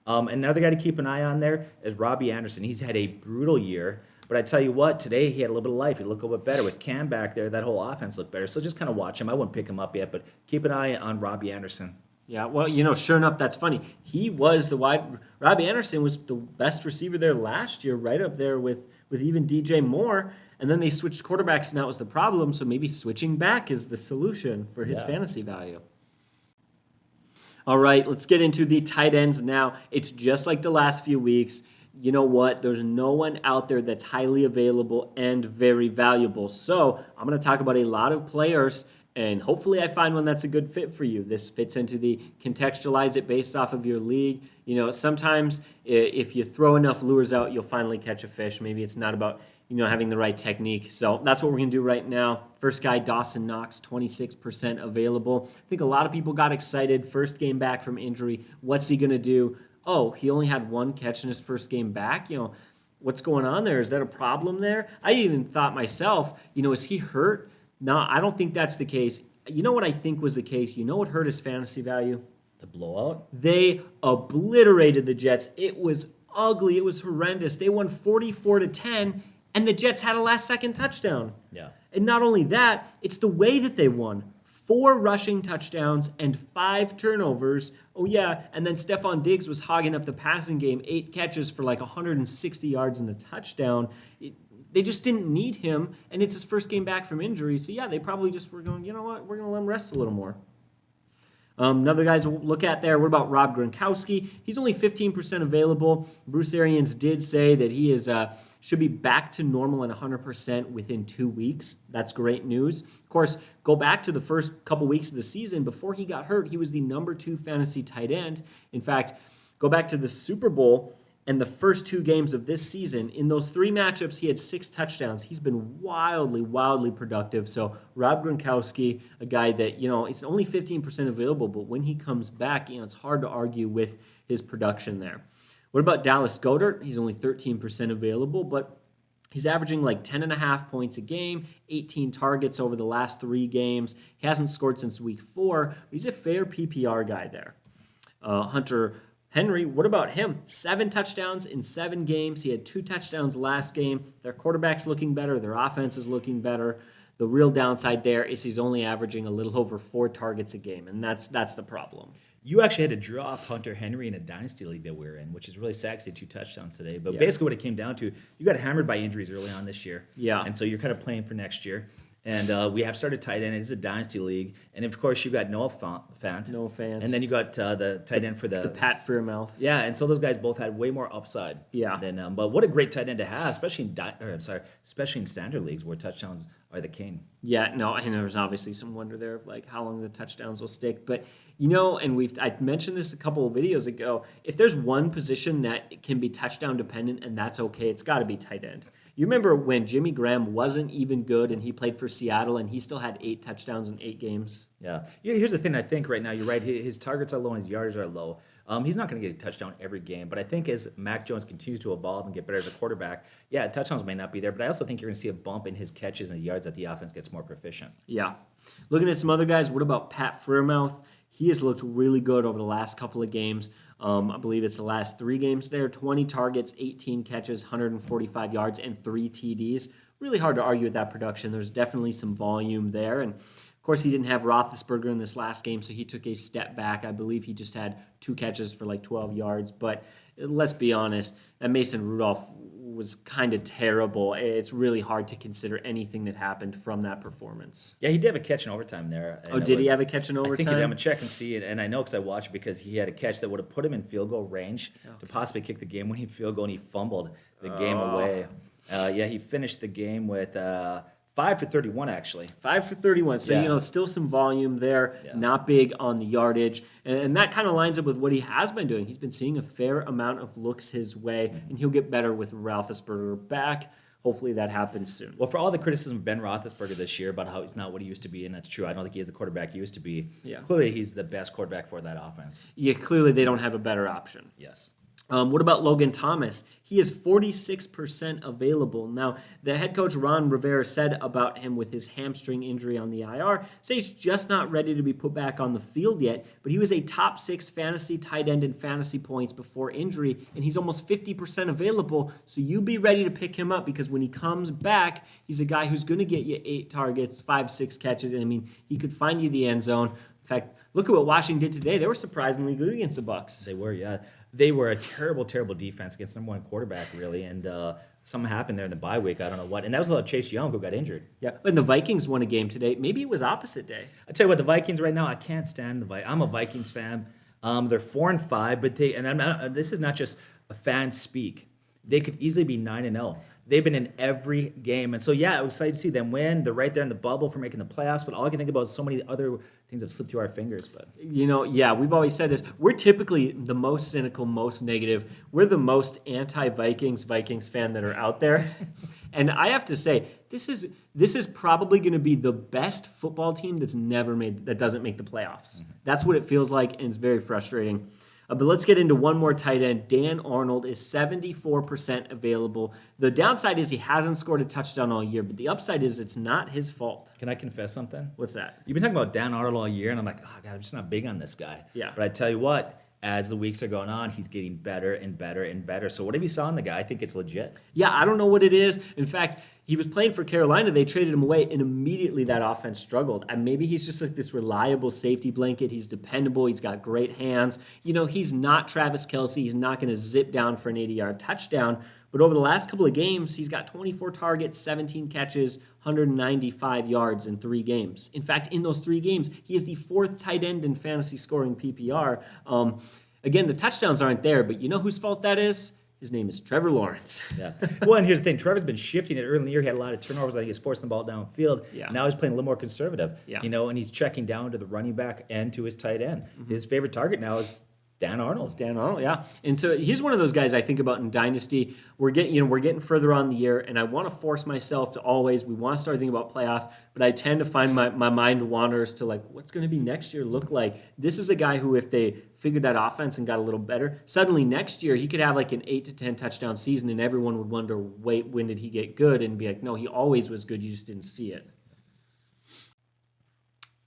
Another guy to keep an eye on there is Robbie Anderson. He's had a brutal year, but I tell you what, today he had a little bit of life. He looked a little bit better. With Cam back there, that whole offense looked better. So just kind of watch him. I wouldn't pick him up yet, but keep an eye on Robbie Anderson. Yeah, well, sure enough, that's funny. Robbie Anderson was the best receiver there last year, right up there with even DJ Moore. And then they switched quarterbacks, and that was the problem. So maybe switching back is the solution for his fantasy value. All right, let's get into the tight ends now. It's just like the last few weeks. You know what? There's no one out there that's highly available and very valuable. So I'm going to talk about a lot of players, and hopefully I find one that's a good fit for you. This fits into the contextualize it based off of your league. Sometimes if you throw enough lures out, you'll finally catch a fish. Maybe it's not about having the right technique. So that's what we're going to do right now. First guy, Dawson Knox, 26% available. I think a lot of people got excited. First game back from injury. What's he going to do? Oh, he only had 1 catch in his first game back. What's going on there? Is that a problem there? I even thought myself, is he hurt? No, I don't think that's the case. You know what I think was the case? You know what hurt his fantasy value? The blowout? They obliterated the Jets. It was ugly. It was horrendous. They won 44-10. And the Jets had a last-second touchdown. Yeah. And not only that, it's the way that they won. 4 rushing touchdowns and 5 turnovers. Oh, yeah, and then Stephon Diggs was hogging up the passing game, 8 catches for like 160 yards and a touchdown. They just didn't need him, and it's his first game back from injury. So, yeah, they probably just were going, you know what, we're going to let him rest a little more. Another guys we'll look at there, what about Rob Gronkowski? He's only 15% available. Bruce Arians did say that he is should be back to normal and 100% within 2 weeks. That's great news. Of course, go back to the first couple weeks of the season. Before he got hurt, he was the number 2 fantasy tight end. In fact, go back to the Super Bowl, And the first 2 games of this season, in those 3 matchups, he had 6 touchdowns. He's been wildly productive. So Rob Gronkowski, a guy that, it's only 15% available, but when he comes back, it's hard to argue with his production there. What about Dallas Goedert? He's only 13% available, but he's averaging like 10.5 points a game, 18 targets over the last 3 games. He hasn't scored since week 4, but he's a fair PPR guy there. Hunter Henry, what about him? 7 touchdowns in 7 games. He had 2 touchdowns last game. Their quarterback's looking better. Their offense is looking better. The real downside there is he's only averaging a little over 4 targets a game, and that's the problem. You actually had to drop Hunter Henry in a dynasty league that we're in, which is really sad 'cause he had 2 touchdowns today. But basically what it came down to, you got hammered by injuries early on this year. Yeah. And so you're kind of playing for next year. And we have started tight end. It's a dynasty league. And, of course, you got Noah Fant. Noah Fant. And then you got the tight end for the Pat Freiermuth. Yeah, and so those guys both had way more upside. Yeah. Than, but what a great tight end to have, especially in standard leagues where touchdowns are the king. Yeah, no, and there's obviously some wonder there of like how long the touchdowns will stick. But and I mentioned this a couple of videos ago. If there's one position that can be touchdown dependent, and that's okay, it's got to be tight end. You remember when Jimmy Graham wasn't even good and he played for Seattle and he still had 8 touchdowns in 8 games? Yeah. Here's the thing I think right now. You're right. His targets are low and his yards are low. He's not going to get a touchdown every game. But I think as Mac Jones continues to evolve and get better as a quarterback, touchdowns may not be there. But I also think you're going to see a bump in his catches and yards that the offense gets more proficient. Yeah. Looking at some other guys, what about Pat Freiermuth? He has looked really good over the last couple of games. I believe it's the last 3 games there. 20 targets, 18 catches, 145 yards, and 3 TDs. Really hard to argue with that production. There's definitely some volume there. And, of course, he didn't have Roethlisberger in this last game, so he took a step back. I believe he just had 2 catches for like 12 yards. But let's be honest, that Mason Rudolph was kind of terrible. It's really hard to consider anything that happened from that performance. Yeah, he did have a catch in overtime there. Oh, did he have a catch in overtime? I think I'm going to check and see it, and I know because I watched it because he had a catch that would have put him in field goal range to possibly kick the game-winning field goal, and he fumbled the game away. He finished the game with 5 for 31, actually. 5 for 31. So, still some volume there. Yeah. Not big on the yardage. And that kind of lines up with what he has been doing. He's been seeing a fair amount of looks his way, and he'll get better with Roethlisberger back. Hopefully that happens soon. Well, for all the criticism of Ben Roethlisberger this year about how he's not what he used to be, and that's true. I don't think he is the quarterback he used to be. Yeah. Clearly, he's the best quarterback for that offense. Yeah, clearly they don't have a better option. Yes. What about Logan Thomas? He is 46% available. Now, the head coach Ron Rivera said about him with his hamstring injury on the IR, say he's just not ready to be put back on the field yet, but he was a top 6 fantasy tight end in fantasy points before injury, and he's almost 50% available, so you be ready to pick him up because when he comes back, he's a guy who's going to get you 8 targets, 5-6 catches. I mean, he could find you the end zone. In fact, look at what Washington did today. They were surprisingly good against the Bucs. They were, yeah. They were a terrible defense against the number 1 quarterback, really, and something happened there in the bye week. I don't know what, and that was Chase Young who got injured. Yeah, and the Vikings won a game today. Maybe it was opposite day. I tell you what, the Vikings right now, I can't stand the Vikings. I'm a Vikings fan. They're 4-5, but this is not just a fan speak. They could easily be 9-0. They've been in every game. And so, I was excited to see them win. They're right there in the bubble for making the playoffs. But all I can think about is so many other things that slipped through our fingers. But we've always said this. We're typically the most cynical, most negative. We're the most anti-Vikings fan that are out there. And I have to say, this is probably going to be the best football team that doesn't make the playoffs. Mm-hmm. That's what it feels like, and it's very frustrating. But let's get into one more tight end. Dan Arnold is 74% available. The downside is he hasn't scored a touchdown all year, but the upside is it's not his fault. Can I confess something? What's that? You've been talking about Dan Arnold all year, and I'm like, oh, God, I'm just not big on this guy. Yeah. But I tell you what, as the weeks are going on, he's getting better and better and better. So whatever you saw in the guy, I think it's legit. Yeah, I don't know what it is. In fact, he was playing for Carolina. They traded him away, and immediately that offense struggled. And maybe he's just like this reliable safety blanket. He's dependable. He's got great hands. He's not Travis Kelce. He's not going to zip down for an 80-yard touchdown. But over the last couple of games, he's got 24 targets, 17 catches, 195 yards in 3 games. In fact, in those 3 games, he is the 4th tight end in fantasy scoring PPR. Again, the touchdowns aren't there, but you know whose fault that is? His name is Trevor Lawrence. Yeah. Well, and here's the thing. Trevor's been shifting it early in the year. He had a lot of turnovers. I think he's forcing the ball downfield. Yeah. Now he's playing a little more conservative. Yeah. And he's checking down to the running back and to his tight end. Mm-hmm. His favorite target now is Dan Arnold. It's Dan Arnold, yeah. And so he's one of those guys I think about in Dynasty. We're getting further on the year, and I want to force myself to always. We want to start thinking about playoffs, but I tend to find my mind wanders to like, what's going to be next year look like? This is a guy who, if they figured that offense and got a little better, suddenly next year he could have like an 8 to 10 touchdown season, and everyone would wonder, wait, when did he get good? And be like, no, he always was good. You just didn't see it.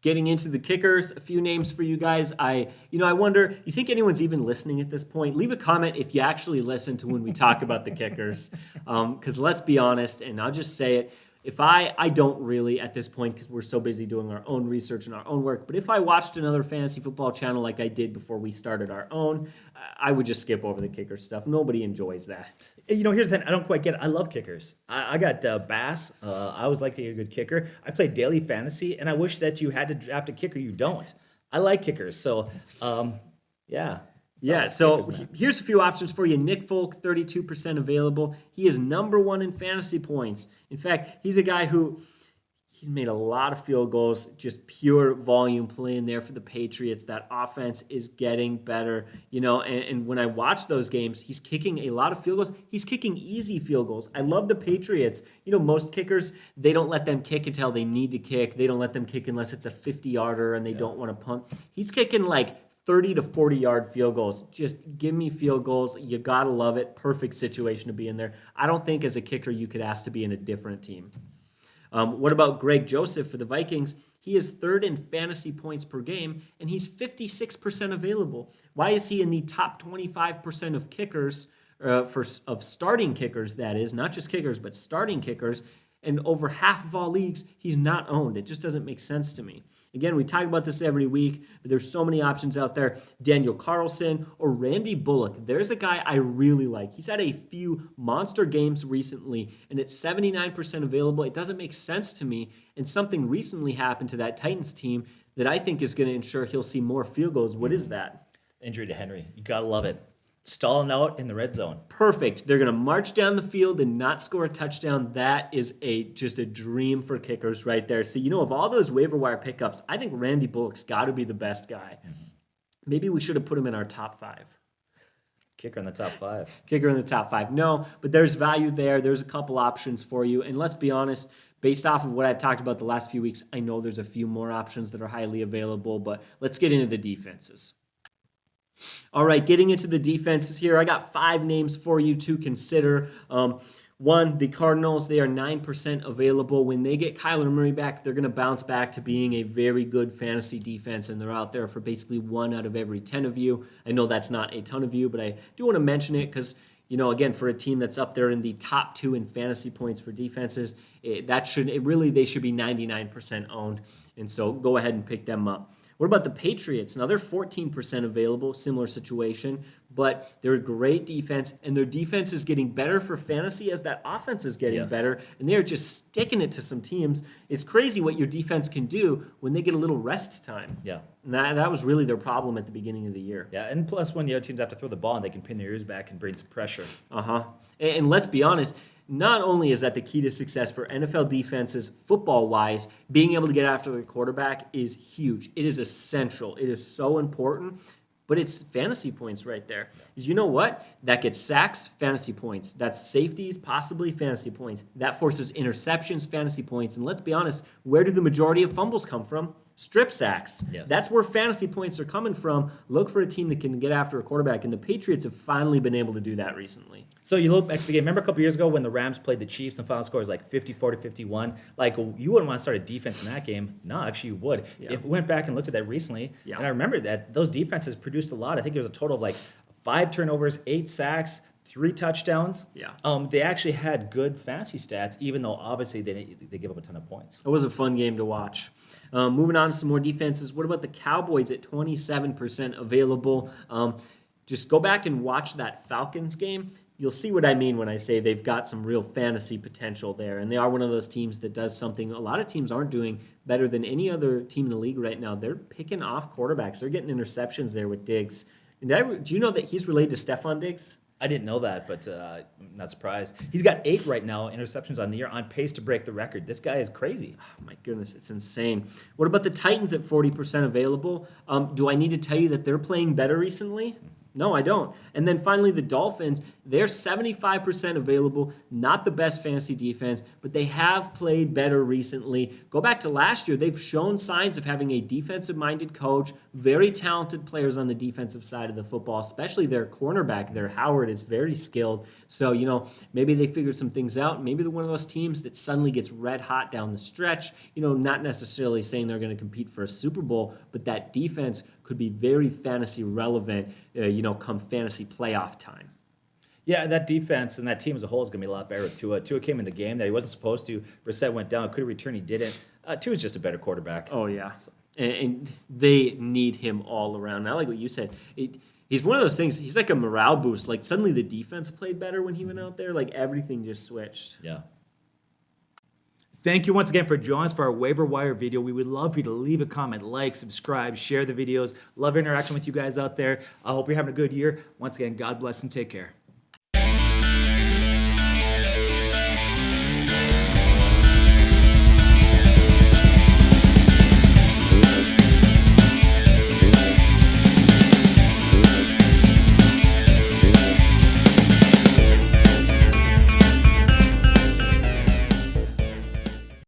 Getting into the kickers, a few names for you guys. I wonder, you think anyone's even listening at this point? Leave a comment if you actually listen to when we talk about the kickers. Because let's be honest, and I'll just say it, if I don't really at this point because we're so busy doing our own research and our own work, but if I watched another fantasy football channel like I did before we started our own, I would just skip over the kicker stuff. Nobody enjoys that. Here's the thing. I don't quite get it. I love kickers. I got Bass. I always like to get a good kicker. I play daily fantasy, and I wish that you had to draft a kicker. You don't. I like kickers. So, yeah. Yeah, so here's a few options for you. Nick Folk, 32% available. He is number one in fantasy points. In fact, he's a guy who he's made a lot of field goals, just pure volume playing there for the Patriots. That offense is getting better, and when I watch those games, he's kicking a lot of field goals. He's kicking easy field goals. I love the Patriots. Most kickers, they don't let them kick until they need to kick. They don't let them kick unless it's a 50-yarder and they don't want to punt. He's kicking like 30 to 40-yard field goals. Just give me field goals. You got to love it. Perfect situation to be in there. I don't think as a kicker you could ask to be in a different team. What about Greg Joseph for the Vikings? He is third in fantasy points per game, and he's 56% available. Why is he in the top 25% of kickers, of starting kickers, that is, not just kickers, but starting kickers, and over half of all leagues, he's not owned. It just doesn't make sense to me. Again, we talk about this every week, but there's so many options out there. Daniel Carlson or Randy Bullock. There's a guy I really like. He's had a few monster games recently, and it's 79% available. It doesn't make sense to me, and something recently happened to that Titans team that I think is going to ensure he'll see more field goals. What is that? Injury to Henry. You got to love it. Stalling out in the red zone. Perfect. They're going to march down the field and not score a touchdown. That is just a dream for kickers right there. So, of all those waiver wire pickups, I think Randy Bullock's got to be the best guy. Mm-hmm. Maybe we should have put him in our top 5. Kicker in the top 5. Kicker in the top 5. No, but there's value there. There's a couple options for you. And let's be honest, based off of what I've talked about the last few weeks, I know there's a few more options that are highly available, but let's get into the defenses. All right, getting into the defenses here, I got 5 names for you to consider. One, the Cardinals, they are 9% available. When they get Kyler Murray back, they're going to bounce back to being a very good fantasy defense, and they're out there for basically 1 out of every 10 of you. I know that's not a ton of you, but I do want to mention it because, again, for a team that's up there in the top 2 in fantasy points for defenses, they should be 99% owned, and so go ahead and pick them up. What about the Patriots? Now, they're 14% available, similar situation, but they're a great defense, and their defense is getting better for fantasy as that offense is getting better, and they're just sticking it to some teams. It's crazy what your defense can do when they get a little rest time. Yeah. And that was really their problem at the beginning of the year. Yeah, and plus when the other teams have to throw the ball, and they can pin their ears back and bring some pressure. Uh-huh. And let's be honest, not only is that the key to success for NFL defenses, football-wise, being able to get after the quarterback is huge. It is essential. It is so important, but it's fantasy points right there. Because you know what? That gets sacks, fantasy points. That's safeties, possibly fantasy points. That forces interceptions, fantasy points. And let's be honest, where do the majority of fumbles come from? Strip sacks. Yes. That's where fantasy points are coming from. Look for a team that can get after a quarterback, and the Patriots have finally been able to do that recently. So you look back at the game. Remember a couple years ago when the Rams played the Chiefs and the final score was like 54-51? Like, you wouldn't want to start a defense in that game. No, actually you would. Yeah. If we went back and looked at that recently, and I remember that those defenses produced a lot. I think it was a total of like 5 turnovers, 8 sacks, 3 touchdowns. Yeah. They actually had good fantasy stats, even though obviously they give up a ton of points. It was a fun game to watch. Moving on to some more defenses. What about the Cowboys at 27% available? Just go back and watch that Falcons game. You'll see what I mean when I say they've got some real fantasy potential there. And they are one of those teams that does something a lot of teams aren't doing better than any other team in the league right now. They're picking off quarterbacks. They're getting interceptions there with Diggs. And do you know that he's related to Stephon Diggs? I didn't know that, but I'm not surprised. He's got 8 right now, interceptions on the year, on pace to break the record. This guy is crazy. Oh my goodness, it's insane. What about the Titans at 40% available? Do I need to tell you that they're playing better recently? No, I don't. And then finally, the Dolphins, they're 75% available. Not the best fantasy defense, but they have played better recently. Go back to last year, they've shown signs of having a defensive-minded coach, very talented players on the defensive side of the football, especially their cornerback, their Howard, is very skilled. So, maybe they figured some things out. Maybe they're one of those teams that suddenly gets red hot down the stretch. Not necessarily saying they're going to compete for a Super Bowl, but that defense could be very fantasy relevant, come fantasy playoff time. Yeah, that defense and that team as a whole is going to be a lot better with Tua. Tua came in the game that he wasn't supposed to. Brissett went down, could have returned, he didn't. Tua's just a better quarterback. Oh, yeah. And they need him all around. I like what you said. He's one of those things, he's like a morale boost. Like, suddenly the defense played better when he went out there. Like, everything just switched. Yeah. Thank you once again for joining us for our waiver wire video. We would love for you to leave a comment, like, subscribe, share the videos. Love interaction with you guys out there. I hope you're having a good year. Once again, God bless and take care.